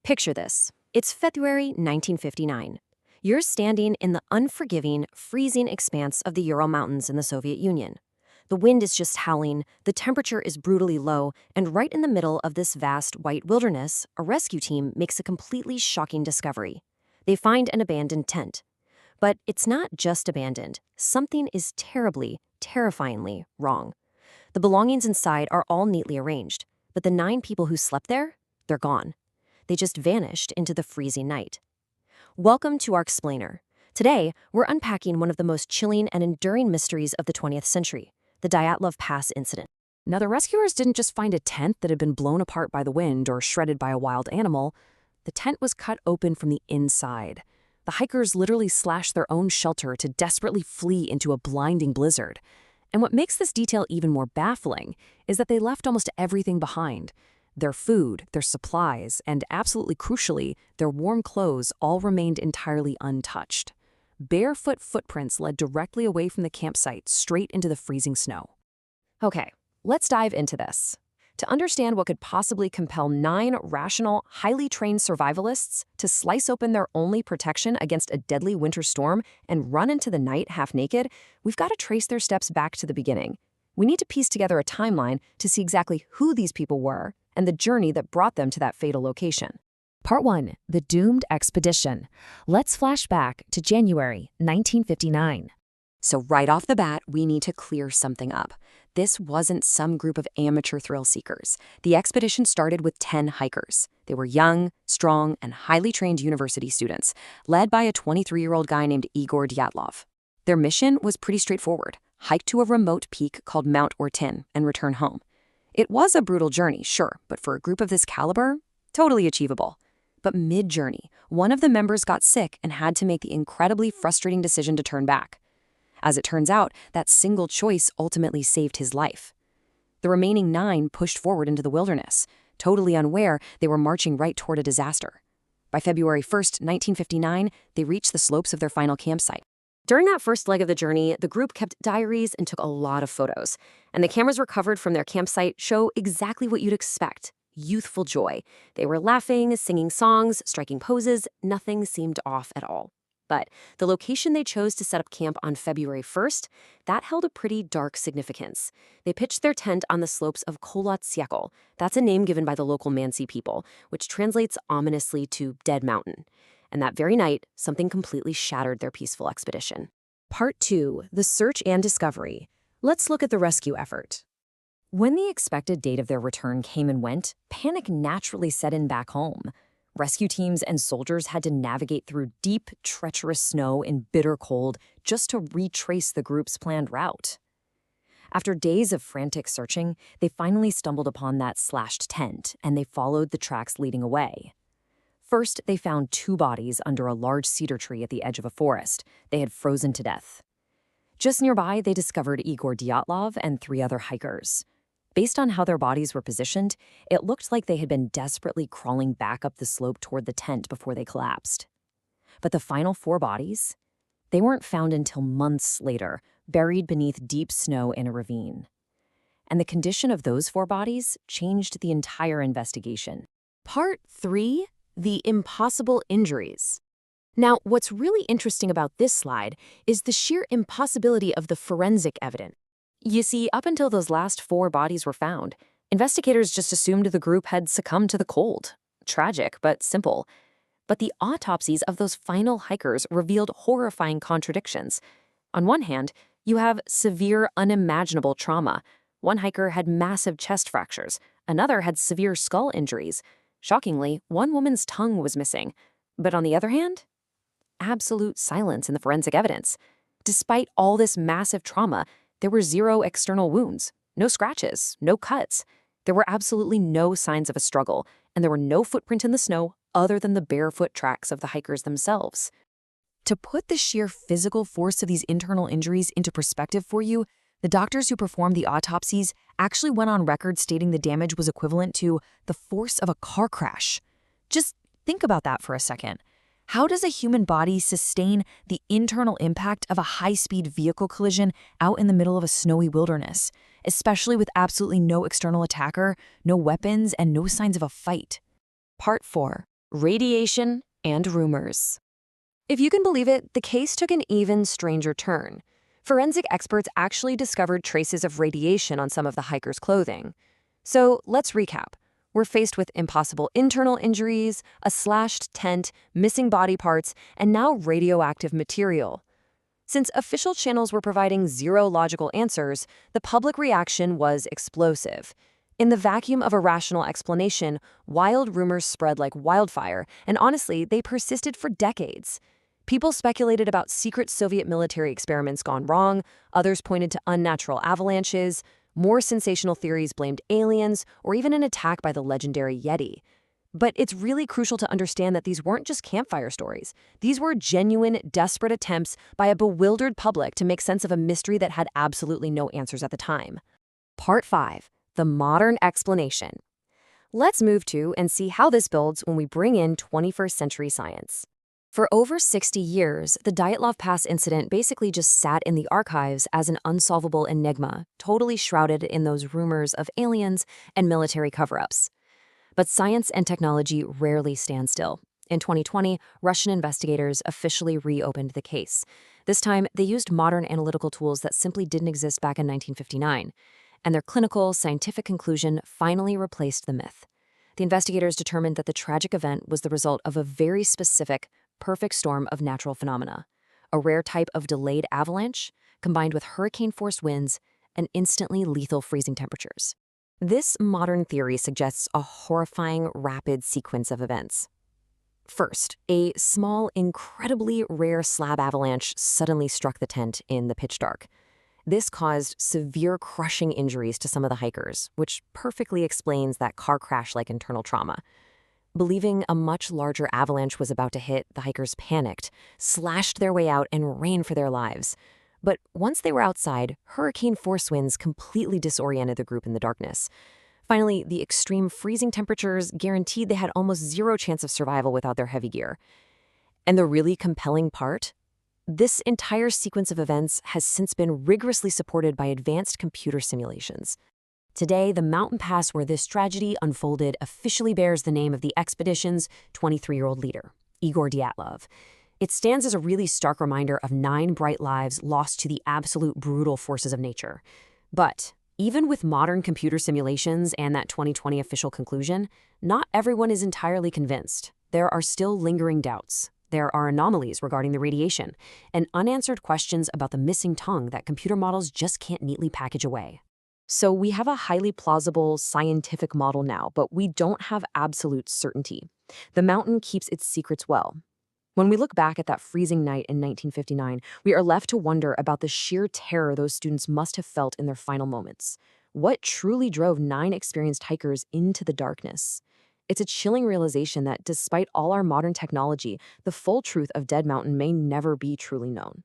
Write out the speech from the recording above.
Picture this. It's February 1959. You're standing in the unforgiving, freezing expanse of the Ural Mountains in the Soviet Union. The wind is just howling, the temperature is brutally low, and right in the middle of this vast white wilderness, a rescue team makes a completely shocking discovery. They find an abandoned tent. But it's not just abandoned. Something is terribly, terrifyingly wrong. The belongings inside are all neatly arranged, but the 9 people who slept there, they're gone. They just vanished into the freezing night. Welcome to our explainer. Today, we're unpacking one of the most chilling and enduring mysteries of the 20th century, the Dyatlov Pass Incident. Now, the rescuers didn't just find a tent that had been blown apart by the wind or shredded by a wild animal. The tent was cut open from the inside. The hikers literally slashed their own shelter to desperately flee into a blinding blizzard. And what makes this detail even more baffling is that they left almost everything behind. Their food, their supplies, and absolutely crucially, their warm clothes all remained entirely untouched. Barefoot footprints led directly away from the campsite straight into the freezing snow. Okay, let's dive into this. To understand what could possibly compel 9 rational, highly trained survivalists to slice open their only protection against a deadly winter storm and run into the night half naked, we've got to trace their steps back to the beginning. We need to piece together a timeline to see exactly who these people were and the journey that brought them to that fatal location. Part 1. The Doomed Expedition. Let's flash back to January 1959. So right off the bat, we need to clear something up. This wasn't some group of amateur thrill seekers. The expedition started with 10 hikers. They were young, strong, and highly trained university students, led by a 23-year-old guy named Igor Dyatlov. Their mission was pretty straightforward: hike to a remote peak called Mount Ortin and return home. It was a brutal journey, sure, but for a group of this caliber, totally achievable. But mid-journey, one of the members got sick and had to make the incredibly frustrating decision to turn back. As it turns out, that single choice ultimately saved his life. The remaining 9 pushed forward into the wilderness. Totally unaware, they were marching right toward a disaster. By February 1st, 1959, they reached the slopes of their final campsite. During that first leg of the journey, the group kept diaries and took a lot of photos. And the cameras recovered from their campsite show exactly what you'd expect: youthful joy. They were laughing, singing songs, striking poses. Nothing seemed off at all. But the location they chose to set up camp on February 1st, that held a pretty dark significance. They pitched their tent on the slopes of Kolotsiekol. That's a name given by the local Mansi people, which translates ominously to Dead Mountain. And that very night, something completely shattered their peaceful expedition. Part 2, the search and discovery. Let's look at the rescue effort. When the expected date of their return came and went, panic naturally set in back home. Rescue teams and soldiers had to navigate through deep, treacherous snow in bitter cold just to retrace the group's planned route. After days of frantic searching, they finally stumbled upon that slashed tent, and they followed the tracks leading away. First, they found 2 bodies under a large cedar tree at the edge of a forest. They had frozen to death. Just nearby, they discovered Igor Dyatlov and 3 other hikers. Based on how their bodies were positioned, it looked like they had been desperately crawling back up the slope toward the tent before they collapsed. But the final 4 bodies? They weren't found until months later, buried beneath deep snow in a ravine. And the condition of those 4 bodies changed the entire investigation. Part 3. The impossible injuries. Now, what's really interesting about this slide is the sheer impossibility of the forensic evidence. You see, up until those last 4 bodies were found, investigators just assumed the group had succumbed to the cold. Tragic, but simple. But the autopsies of those final hikers revealed horrifying contradictions. On one hand, you have severe, unimaginable trauma. One hiker had massive chest fractures. Another had severe skull injuries. Shockingly, one woman's tongue was missing. But on the other hand, absolute silence in the forensic evidence. Despite all this massive trauma, there were 0 external wounds, no scratches, no cuts. There were absolutely no signs of a struggle, and there were no footprint in the snow other than the barefoot tracks of the hikers themselves. To put the sheer physical force of these internal injuries into perspective for you, the doctors who performed the autopsies actually went on record stating the damage was equivalent to the force of a car crash. Just think about that for a second. How does a human body sustain the internal impact of a high-speed vehicle collision out in the middle of a snowy wilderness, especially with absolutely no external attacker, no weapons, and no signs of a fight? Part 4. radiation, and rumors. If you can believe it, the case took an even stranger turn. Forensic experts actually discovered traces of radiation on some of the hikers' clothing. So let's recap. We're faced with impossible internal injuries, a slashed tent, missing body parts, and now radioactive material. Since official channels were providing zero logical answers, the public reaction was explosive. In the vacuum of a rational explanation, wild rumors spread like wildfire, and honestly, they persisted for decades. People speculated about secret Soviet military experiments gone wrong, others pointed to unnatural avalanches, more sensational theories blamed aliens, or even an attack by the legendary Yeti. But it's really crucial to understand that these weren't just campfire stories. These were genuine, desperate attempts by a bewildered public to make sense of a mystery that had absolutely no answers at the time. Part 5. The modern explanation. Let's move to and see how this builds when we bring in 21st century science. For over 60 years, the Dyatlov Pass incident basically just sat in the archives as an unsolvable enigma, totally shrouded in those rumors of aliens and military cover-ups. But science and technology rarely stand still. In 2020, Russian investigators officially reopened the case. This time, they used modern analytical tools that simply didn't exist back in 1959. And their clinical, scientific conclusion finally replaced the myth. The investigators determined that the tragic event was the result of a very specific, perfect storm of natural phenomena, a rare type of delayed avalanche combined with hurricane-force winds and instantly lethal freezing temperatures. This modern theory suggests a horrifying, rapid sequence of events. First, a small, incredibly rare slab avalanche suddenly struck the tent in the pitch dark. This caused severe crushing injuries to some of the hikers, which perfectly explains that car crash-like internal trauma. Believing a much larger avalanche was about to hit, the hikers panicked, slashed their way out, and ran for their lives. But once they were outside, hurricane-force winds completely disoriented the group in the darkness. Finally, the extreme freezing temperatures guaranteed they had almost zero chance of survival without their heavy gear. And the really compelling part? This entire sequence of events has since been rigorously supported by advanced computer simulations. Today, the mountain pass where this tragedy unfolded officially bears the name of the expedition's 23-year-old leader, Igor Dyatlov. It stands as a really stark reminder of 9 bright lives lost to the absolute brutal forces of nature. But even with modern computer simulations and that 2020 official conclusion, not everyone is entirely convinced. There are still lingering doubts. There are anomalies regarding the radiation and unanswered questions about the missing tongue that computer models just can't neatly package away. So we have a highly plausible scientific model now, but we don't have absolute certainty. The mountain keeps its secrets well. When we look back at that freezing night in 1959, we are left to wonder about the sheer terror those students must have felt in their final moments. What truly drove 9 experienced hikers into the darkness? It's a chilling realization that despite all our modern technology, the full truth of Dead Mountain may never be truly known.